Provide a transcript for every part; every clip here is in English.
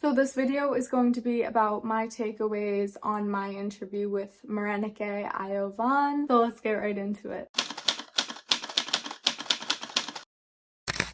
So this video is going to be about my takeaways on my interview with Morenike Ayo-Vaughan. So let's get right into it.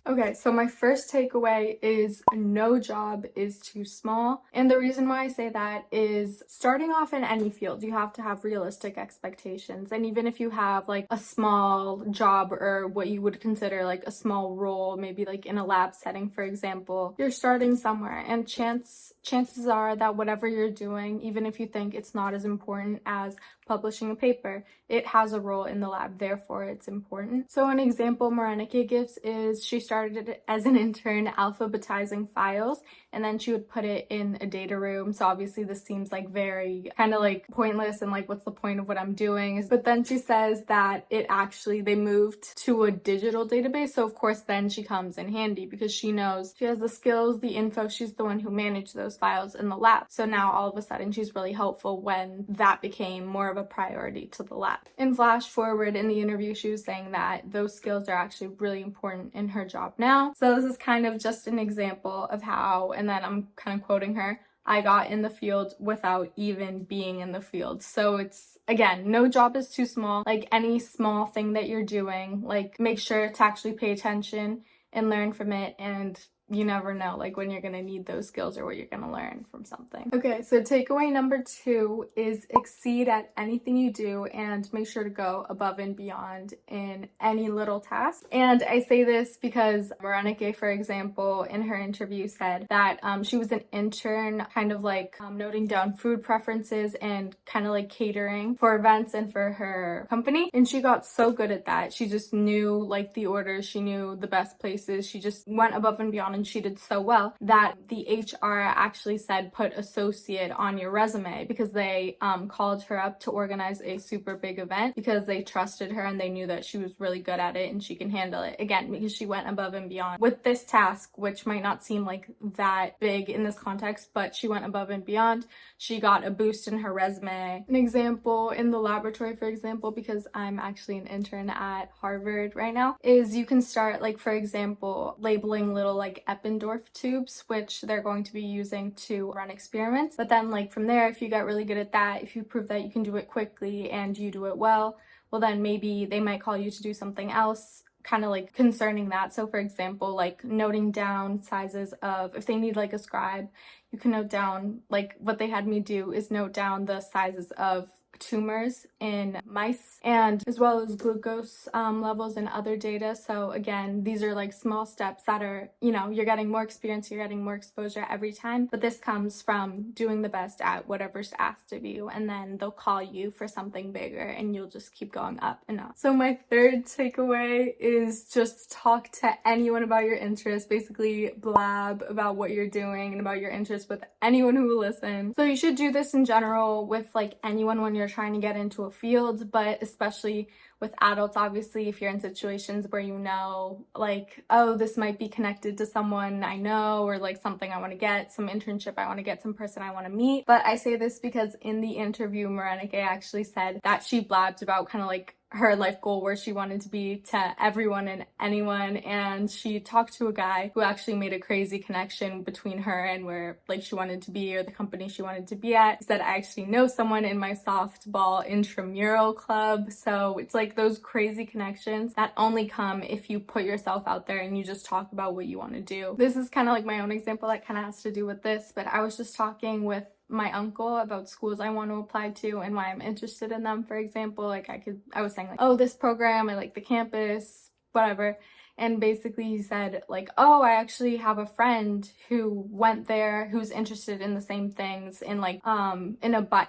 Okay, so my first takeaway is no job is too small. And the reason why I say that is starting off in any field, you have to have realistic expectations. And even if you have like a small job or what you would consider like a small role, maybe like in a lab setting, for example, you're starting somewhere, and chances are that whatever you're doing, even if you think it's not as important as publishing a paper, it has a role in the lab, therefore it's important. So an example Morenike gives is she started it as an intern alphabetizing files, and then she would put it in a data room. So obviously this seems like very kind of like pointless and like what's the point of what I'm doing, but then she says that they moved to a digital database, so of course then she comes in handy because she knows she has the skills, the info, she's the one who managed those files in the lab. So now all of a sudden she's really helpful when that became more of a priority to the lab. And flash forward, in the interview she was saying that those skills are actually really important in her job now. So this is kind of just an example of how, and then I'm kind of quoting her, I got in the field without even being in the field. So it's, again, no job is too small. Like any small thing that you're doing, like make sure to actually pay attention and learn from it, and you never know like when you're gonna need those skills or what you're gonna learn from something. Okay, so takeaway number 2 is exceed at anything you do and make sure to go above and beyond in any little task. And I say this because Morenike, for example, in her interview said that she was an intern kind of like noting down food preferences and kind of like catering for events and for her company, and she got so good at that. She just knew like the orders, she knew the best places, she just went above and beyond, and she did so well that the HR actually said put associate on your resume, because they called her up to organize a super big event because they trusted her and they knew that she was really good at it and she can handle it, again because she went above and beyond with this task, which might not seem like that big in this context, but she went above and beyond. She got a boost in her resume. An example in the laboratory, for example, because I'm actually an intern at Harvard right now, is you can start, like for example, labeling little like Eppendorf tubes, which they're going to be using to run experiments. But then like from there, if you get really good at that, if you prove that you can do it quickly and you do it well then maybe they might call you to do something else kind of like concerning that. So for example, like noting down sizes of, if they need like a scribe, you can note down, like what they had me do is note down the sizes of tumors in mice, and as well as glucose levels and other data. So again, these are like small steps that are, you know, you're getting more experience, you're getting more exposure every time, but this comes from doing the best at whatever's asked of you, and then they'll call you for something bigger and you'll just keep going up and up. So my third takeaway is just talk to anyone about your interests, basically blab about what you're doing and about your interests with anyone who will listen. So you should do this in general with like anyone when you're trying to get into a field, but especially with adults, obviously, if you're in situations where you know like, oh, this might be connected to someone I know, or like something I want to get, some internship I want to get, some person I want to meet. But I say this because in the interview, Morenike actually said that she blabbed about kind of like her life goal, where she wanted to be to everyone and anyone, and she talked to a guy who actually made a crazy connection between her and where like she wanted to be, or the company she wanted to be at. He said, I actually know someone in my softball intramural club. So it's like those crazy connections that only come if you put yourself out there and you just talk about what you want to do. This is kind of like my own example that kind of has to do with this, but I was just talking with my uncle about schools I want to apply to and why I'm interested in them. For example, like I was saying like, oh, this program, I like the campus, whatever. And basically he said like, oh, I actually have a friend who went there who's interested in the same things, in like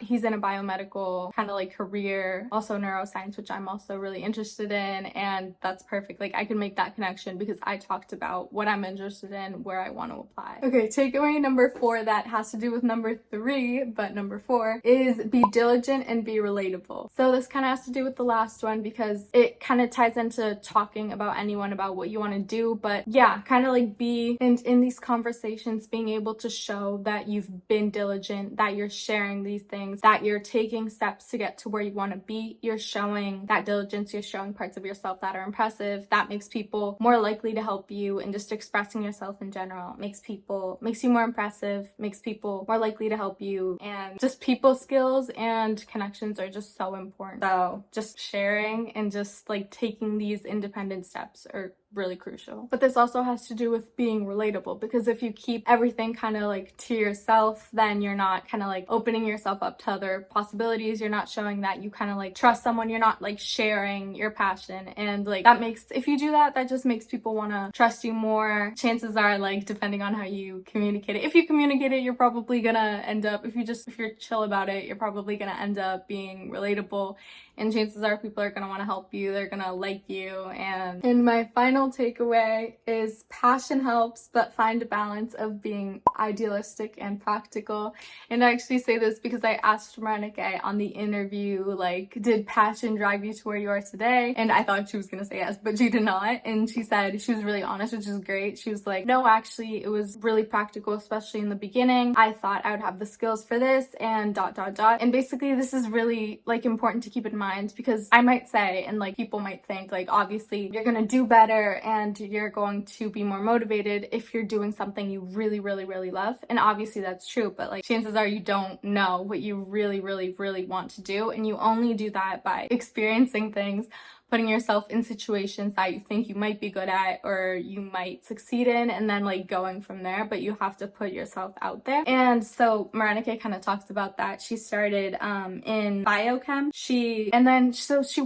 he's in a biomedical kind of like career, also neuroscience, which I'm also really interested in, and that's perfect. Like I can make that connection because I talked about what I'm interested in, where I want to apply. Okay, takeaway number 4 that has to do with number 3, but number 4 is be diligent and be relatable. So this kind of has to do with the last one because it kind of ties into talking about anyone about what what you want to do. But yeah, kind of like be in these conversations, being able to show that you've been diligent, that you're sharing these things, that you're taking steps to get to where you want to be. You're showing that diligence, you're showing parts of yourself that are impressive. That makes people more likely to help you, and just expressing yourself in general makes you more impressive, makes people more likely to help you. And just people skills and connections are just so important. So just sharing and just like taking these independent steps are really crucial. But this also has to do with being relatable, because if you keep everything kind of like to yourself, then you're not kind of like opening yourself up to other possibilities. You're not showing that you kind of like trust someone. You're not like sharing your passion, and like that makes, if you do that, that just makes people want to trust you more. Chances are, like, depending on how you communicate it, if you communicate it, you're probably gonna end up, if you're chill about it, you're probably gonna end up being relatable, and chances are people are gonna want to help you, they're gonna like you. And my final takeaway is passion helps, but find a balance of being idealistic and practical. And I actually say this because I asked Morenike on the interview, like, did passion drive you to where you are today? And I thought she was gonna say yes, but she did not. And she said, she was really honest, which is great. She was like, no, actually it was really practical, especially in the beginning. I thought I would have the skills for this and ... And basically this is really like important to keep in mind, because I might say, and like people might think, like, obviously you're gonna do better and you're going to be more motivated if you're doing something you really, really, really love. And obviously that's true, but like chances are you don't know what you really, really, really want to do, and you only do that by experiencing things, putting yourself in situations that you think you might be good at or you might succeed in, and then like going from there. But you have to put yourself out there. And so Morenike kind of talks about that. She started in biochem. She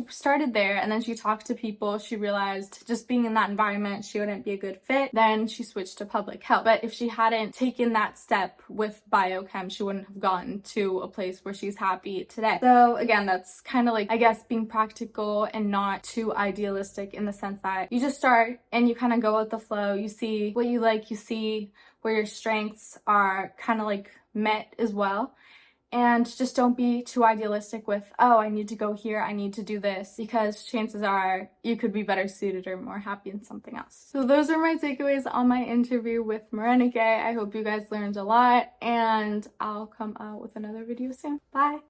started there, and then she talked to people. She realized just being in that environment, she wouldn't be a good fit. Then she switched to public health. But if she hadn't taken that step with biochem, she wouldn't have gotten to a place where she's happy today. So again, that's kind of like, I guess, being practical and not too idealistic, in the sense that you just start and you kind of go with the flow. You see what you like, you see where your strengths are kind of like met as well. And just don't be too idealistic with, oh, I need to go here, I need to do this, because chances are you could be better suited or more happy in something else. So those are my takeaways on my interview with Morenike. I hope you guys learned a lot, and I'll come out with another video soon. Bye!